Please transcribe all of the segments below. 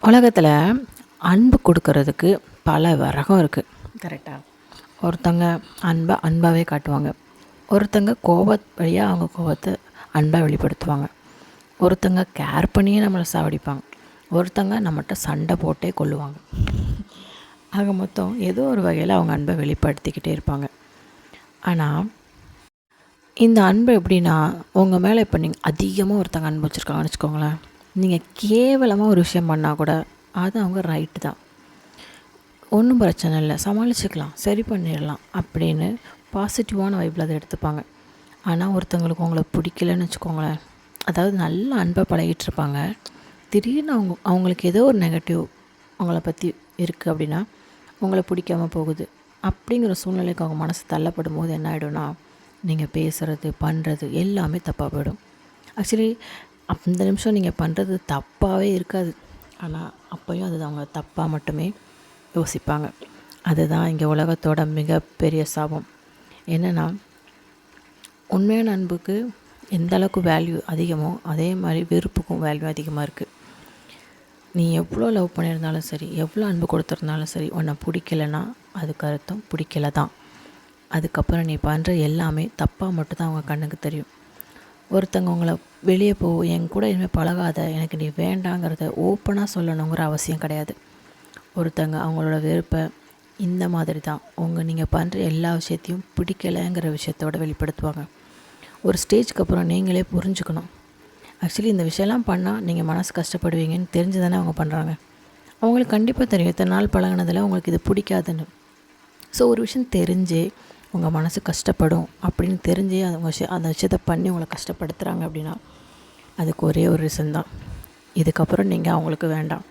உலகத்தில் அன்பு கொடுக்கறதுக்கு பல ரகம் இருக்குது. கரெக்டாக? ஒருத்தங்க அன்பாகவே காட்டுவாங்க. ஒருத்தங்க வழியாக அவங்க கோபத்தை அன்பாக வெளிப்படுத்துவாங்க. ஒருத்தங்க கேர் பண்ணியே நம்மளை சாவடிப்பாங்க. ஒருத்தங்க நம்மகிட்ட சண்டை போட்டே கொல்லுவாங்க. ஆக மொத்தம் ஏதோ ஒரு வகையில் அவங்க அன்பை வெளிப்படுத்திக்கிட்டே இருப்பாங்க. ஆனால் இந்த அன்பு எப்படின்னா, உங்கள் மேலே இப்போ நீங்கள் அதிகமாக ஒருத்தங்க அன்பு வச்சுருக்காங்கன்னு வச்சுக்கோங்களேன். நீங்கள் கேவலமாக ஒரு விஷயம் பண்ணால் கூட அது அவங்க ரைட்டு தான், ஒன்றும் பிரச்சனை இல்லை, சமாளிச்சுக்கலாம், சரி பண்ணிடலாம் அப்படின்னு பாசிட்டிவான வைப்பில் அதை எடுத்துப்பாங்க. ஆனால் ஒருத்தங்களுக்கு உங்களை பிடிக்கலன்னு வச்சுக்கோங்களேன், அதாவது நல்ல அன்பை பழகிட்டுருப்பாங்க, திடீர்னு அவங்களுக்கு ஏதோ ஒரு நெகட்டிவ் அவங்கள பற்றி இருக்குது அப்படின்னா உங்களை பிடிக்காமல் போகுது. அப்படிங்கிற சூழ்நிலைக்கு அவங்க மனசு தள்ளப்படும் போது என்ன ஆகிடும்னா, நீங்கள் பேசுகிறது பண்ணுறது எல்லாமே தப்பாக போயிடும். ஆக்சுவலி அந்த நிமிஷம் நீங்கள் பண்ணுறது தப்பாகவே இருக்காது, ஆனால் அப்போயும் அது அவங்க தப்பாக மட்டுமே யோசிப்பாங்க. அதுதான் இங்கே உலகத்தோட மிகப்பெரிய சாபம். என்னென்னா, உண்மையான அன்புக்கு எந்த அளவுக்கு வேல்யூ அதிகமோ அதே மாதிரி வெறுப்புக்கும் வேல்யூ அதிகமாக இருக்குது. நீ எவ்வளோ லவ் பண்ணியிருந்தாலும் சரி, எவ்வளோ அன்பு கொடுத்துருந்தாலும் சரி, உன்னை பிடிக்கலைன்னா அதுக்கு அர்த்தம் பிடிக்கல தான். அதுக்கப்புறம் நீ பண்ணுற எல்லாமே தப்பாக மட்டும்தான் அவங்க கண்ணுக்கு தெரியும். ஒருத்தங்க உங்களை வெளியே என் கூட இனிமேல் பழகாத, எனக்கு நீ வேண்டாங்கிறத ஓப்பனாக சொல்லணுங்கிற அவசியம் கிடையாது. ஒருத்தங்க அவங்களோட வெறுப்பை இந்த மாதிரி தான் நீங்கள் பண்ணுற எல்லா விஷயத்தையும் பிடிக்கலைங்கிற விஷயத்தோட வெளிப்படுத்துவாங்க. ஒரு ஸ்டேஜ்க்கு அப்புறம் நீங்களே புரிஞ்சுக்கணும், ஆக்சுவலி இந்த விஷயம்லாம் பண்ணால் நீங்கள் மனசு கஷ்டப்படுவீங்கன்னு தெரிஞ்சு தானே அவங்க பண்ணுறாங்க. அவங்களுக்கு கண்டிப்பாக தெரியும் இத்தனை நாள் பழகினதில் உங்களுக்கு இது பிடிக்காதுன்னு. ஸோ ஒரு விஷயம் தெரிஞ்சே உங்கள் மனசு கஷ்டப்படும் அப்படின்னு தெரிஞ்சே அந்த விஷயத்தை பண்ணி உங்களை கஷ்டப்படுத்துகிறாங்க அப்படின்னா அதுக்கு ஒரே ஒரு ரீசன் தான், இதுக்கப்புறம் நீங்கள் அவங்களுக்கு வேண்டாம்.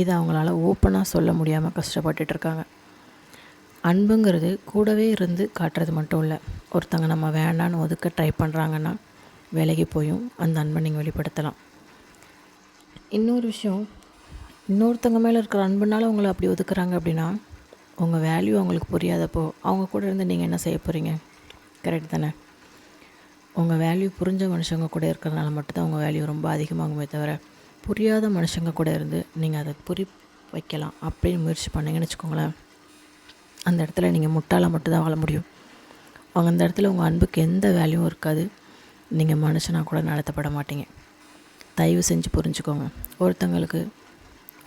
இதை அவங்களால ஓப்பனாக சொல்ல முடியாமல் கஷ்டப்பட்டுட்ருக்காங்க. அன்புங்கிறது கூடவே இருந்து காட்டுறது மட்டும் இல்லை. ஒருத்தங்க நம்ம வேண்டான்னு ஒதுக்க ட்ரை பண்ணுறாங்கன்னா விலகி போயும் அந்த அன்பை நீங்கள் வெளிப்படுத்தலாம். இன்னொரு விஷயம், இன்னொருத்தங்க மேலே இருக்கிற அன்புனால உங்களை அப்படி ஒதுக்குறாங்க அப்படின்னா உங்கள் வேல்யூ அவங்களுக்கு புரியாதப்போ அவங்க கூட இருந்து நீங்கள் என்ன செய்ய போகிறீங்க? கரெக்ட் தானே? உங்கள் வேல்யூ புரிஞ்ச மனுஷங்க கூட இருக்கிறதுனால மட்டும்தான் உங்கள் வேல்யூ ரொம்ப அதிகமாகுமே தவிர, புரியாத மனுஷங்க கூட இருந்து நீங்கள் அதை வைக்கலாம் அப்படின்னு முயற்சி பண்ணிங்கன்னு வச்சுக்கோங்களேன், அந்த இடத்துல நீங்கள் முட்டாளாக மட்டும்தான் வாழ முடியும். அவங்க அந்த இடத்துல உங்கள் அன்புக்கு எந்த வேல்யூவும் இருக்காது, நீங்கள் மனுஷனாக கூட நடத்தப்பட மாட்டீங்க. தயவு செஞ்சு புரிஞ்சுக்கோங்க. ஒருத்தங்களுக்கு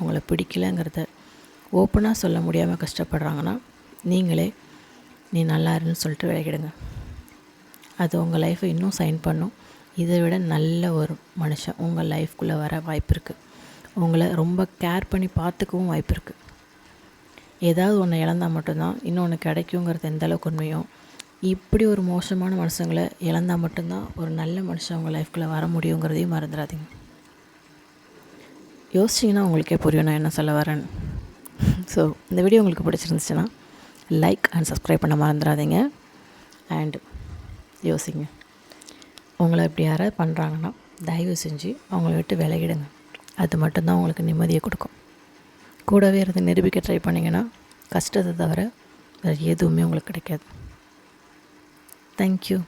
உங்களை பிடிக்கலைங்கிறத ஓப்பனாக சொல்ல முடியாமல் கஷ்டப்படுறாங்கன்னா நீங்களே நீ நல்லா இருன்னு சொல்லிட்டு விலகிடுங்க. அது உங்கள் லைஃப்பை இன்னும் சைன் பண்ணும். இதை விட நல்ல ஒரு மனுஷன் உங்கள் லைஃப்குள்ளே வர வாய்ப்பு இருக்குது. உங்களை ரொம்ப கேர் பண்ணி பார்த்துக்கவும் வாய்ப்பு இருக்குது. ஏதாவது ஒன்று இழந்தால் மட்டும்தான் இன்னொன்று கிடைக்குங்கிறது எந்த அளவுக்கு உண்மையோ, இப்படி ஒரு மோசமான மனுஷங்களை இழந்தால் மட்டும்தான் ஒரு நல்ல மனுஷன் உங்கள் லைஃப்குள்ளே வர முடியுங்கிறதையும் மறந்துடாதீங்க. யோசிச்சிங்கன்னா உங்களுக்கே புரியும் நான் என்ன சொல்ல வரேன்னு. ஸோ இந்த வீடியோ உங்களுக்கு பிடிச்சிருந்துச்சுன்னா லைக் அண்ட் சப்ஸ்கிரைப் பண்ண மறந்துடாதீங்க. அண்ட் யோசிங்க, உங்களை இப்படி யாராவது பண்ணுறாங்கன்னா தயவு செஞ்சு அவங்கள விட்டு விலகிடுங்க. அது மட்டும்தான் உங்களுக்கு நிம்மதியை கொடுக்கும். கூடவே இருந்து நிரூபிக்க ட்ரை பண்ணிங்கன்னா கஷ்டத்தை தவிர வேறு எதுவுமே உங்களுக்கு கிடைக்காது. தேங்க்யூ.